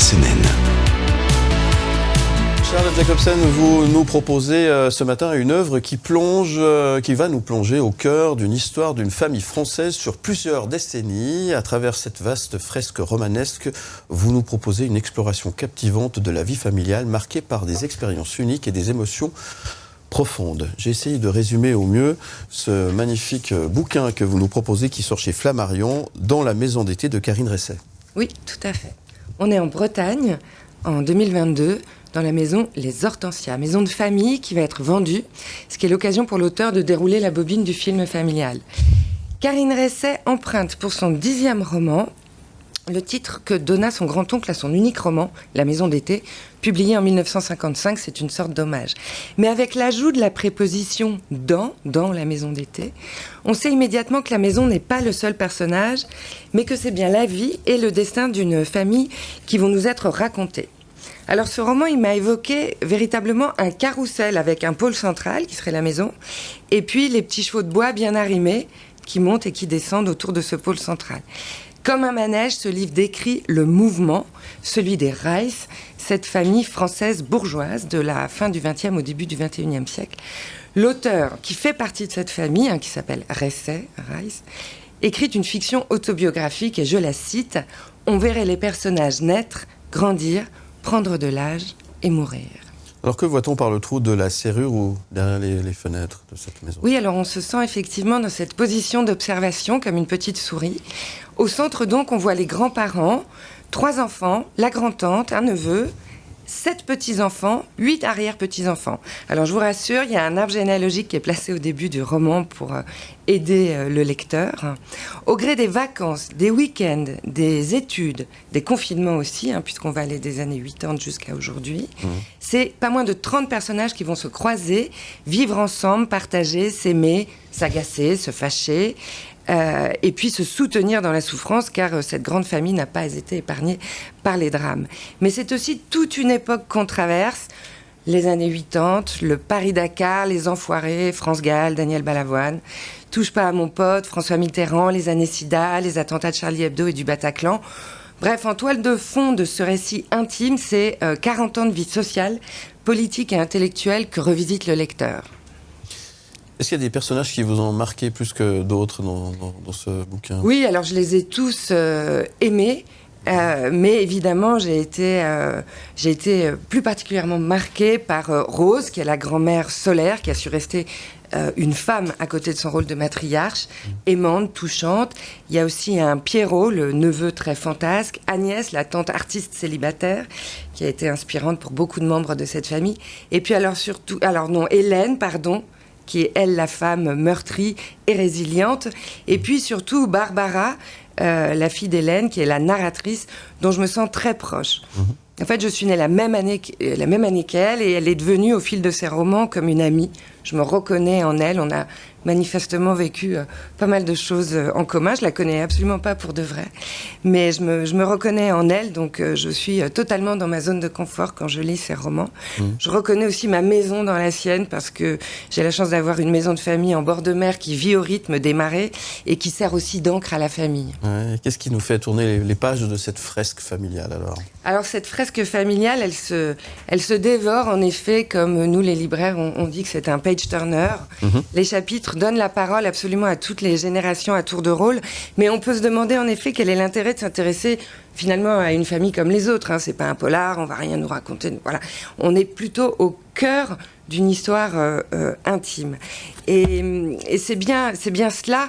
CNN. Charlotte Jacobsen, vous nous proposez ce matin une œuvre qui va nous plonger au cœur d'une histoire d'une famille française sur plusieurs décennies. À travers cette vaste fresque romanesque, vous nous proposez une exploration captivante de la vie familiale marquée par des expériences uniques et des émotions profondes. J'ai essayé de résumer au mieux ce magnifique bouquin que vous nous proposez qui sort chez Flammarion, Dans la maison d'été de Karine Resset. Oui, tout à fait. On est en Bretagne en 2022. Dans la maison Les Hortensias, maison de famille qui va être vendue, ce qui est l'occasion pour l'auteur de dérouler la bobine du film familial. Karine Resset emprunte pour son 10e roman le titre que donna son grand-oncle à son unique roman, La maison d'été, publié en 1955, c'est une sorte d'hommage. Mais avec l'ajout de la préposition « dans la maison d'été », on sait immédiatement que la maison n'est pas le seul personnage, mais que c'est bien la vie et le destin d'une famille qui vont nous être racontés. Alors ce roman, il m'a évoqué véritablement un carrousel avec un pôle central, qui serait la maison, et puis les petits chevaux de bois bien arrimés, qui montent et qui descendent autour de ce pôle central. Comme un manège, ce livre décrit le mouvement, celui des Reiss, cette famille française bourgeoise de la fin du XXe au début du XXIe siècle. L'auteur, qui fait partie de cette famille, qui s'appelle Reiss, écrit une fiction autobiographique, et je la cite, « On verrait les personnages naître, grandir, prendre de l'âge et mourir. » Alors que voit-on par le trou de la serrure ou derrière les fenêtres de cette maison ? Oui, alors on se sent effectivement dans cette position d'observation comme une petite souris. Au centre donc, on voit les grands-parents, 3 enfants, la grand-tante, un neveu, 7 petits-enfants, 8 arrière-petits-enfants. Alors je vous rassure, il y a un arbre généalogique qui est placé au début du roman pour aider le lecteur. Au gré des vacances, des week-ends, des études, des confinements aussi, puisqu'on va aller des années 80 jusqu'à aujourd'hui, c'est pas moins de 30 personnages qui vont se croiser, vivre ensemble, partager, s'aimer, s'agacer, se fâcher, et puis se soutenir dans la souffrance, car cette grande famille n'a pas été épargnée par les drames. Mais c'est aussi toute une époque qu'on traverse, les années 80, le Paris-Dakar, les Enfoirés, France Gall, Daniel Balavoine, Touche pas à mon pote, François Mitterrand, les années SIDA, les attentats de Charlie Hebdo et du Bataclan. Bref, en toile de fond de ce récit intime, c'est 40 ans de vie sociale, politique et intellectuelle que revisite le lecteur. Est-ce qu'il y a des personnages qui vous ont marqué plus que d'autres dans ce bouquin ? Oui, alors je les ai tous aimés, mais évidemment j'ai été plus particulièrement marquée par Rose, qui est la grand-mère solaire, qui a su rester une femme à côté de son rôle de matriarche, aimante, touchante. Il y a aussi un Pierrot, le neveu très fantasque, Agnès, la tante artiste célibataire, qui a été inspirante pour beaucoup de membres de cette famille. Et puis Hélène, qui est, elle, la femme meurtrie et résiliente. Et puis, surtout, Barbara, la fille d'Hélène, qui est la narratrice, dont je me sens très proche. En fait, je suis née la même année qu'elle, et elle est devenue, au fil de ses romans, comme une amie. Je me reconnais en elle. On a manifestement vécu pas mal de choses en commun. Je la connais absolument pas pour de vrai, mais je me reconnais en elle, donc je suis totalement dans ma zone de confort quand je lis ses romans. Je reconnais aussi ma maison dans la sienne, parce que j'ai la chance d'avoir une maison de famille en bord de mer qui vit au rythme des marées et qui sert aussi d'encre à la famille. Ouais, qu'est-ce qui nous fait tourner les pages de cette fresque familiale alors cette fresque familiale, elle se dévore en effet, comme nous les libraires on dit que c'est un page-turner. Les chapitres donnent la parole absolument à toutes les générations à tour de rôle, mais on peut se demander en effet quel est l'intérêt de s'intéresser finalement à une famille comme les autres. C'est pas un polar, on va rien nous raconter. Voilà, on est plutôt au cœur d'une histoire intime. Et c'est bien cela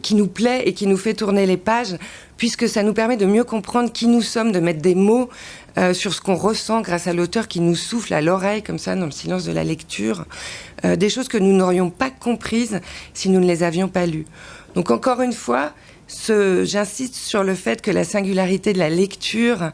qui nous plaît et qui nous fait tourner les pages, puisque ça nous permet de mieux comprendre qui nous sommes, de mettre des mots sur ce qu'on ressent grâce à l'auteur qui nous souffle à l'oreille, comme ça, dans le silence de la lecture, des choses que nous n'aurions pas comprises si nous ne les avions pas lues. Donc encore une fois, j'insiste sur le fait que la singularité de la lecture,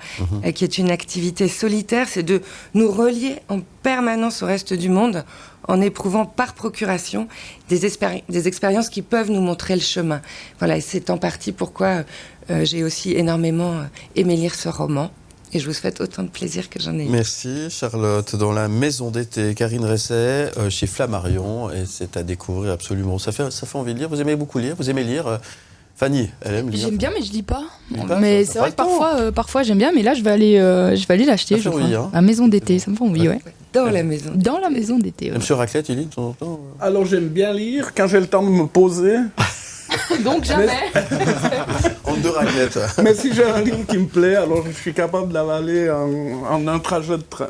qui est une activité solitaire, c'est de nous relier en permanence au reste du monde, en éprouvant par procuration des expériences qui peuvent nous montrer le chemin. Voilà, et c'est en partie pourquoi j'ai aussi énormément aimé lire ce roman. Et je vous souhaite autant de plaisir que j'en ai eu. Merci Charlotte. Dans la maison d'été, Karine Resset, chez Flammarion, et c'est à découvrir absolument. Ça fait envie de lire. Vous aimez beaucoup lire. Vous aimez lire Fanny, elle aime lire. J'aime bien, mais je lis pas. lis pas, Mais ça c'est va vrai que le temps. parfois j'aime bien, mais là je vais aller l'acheter. Ça fait Je crois. envie, hein. À Maison d'été, ça me fait envie, ouais. Dans la maison. Dans la maison d'été. Ouais. Monsieur Raclette, il lit de temps en temps. Alors j'aime bien lire quand j'ai le temps de me poser. Donc jamais. En deux raclettes. Mais si j'ai un livre qui me plaît, alors je suis capable d'avaler en un trajet de train.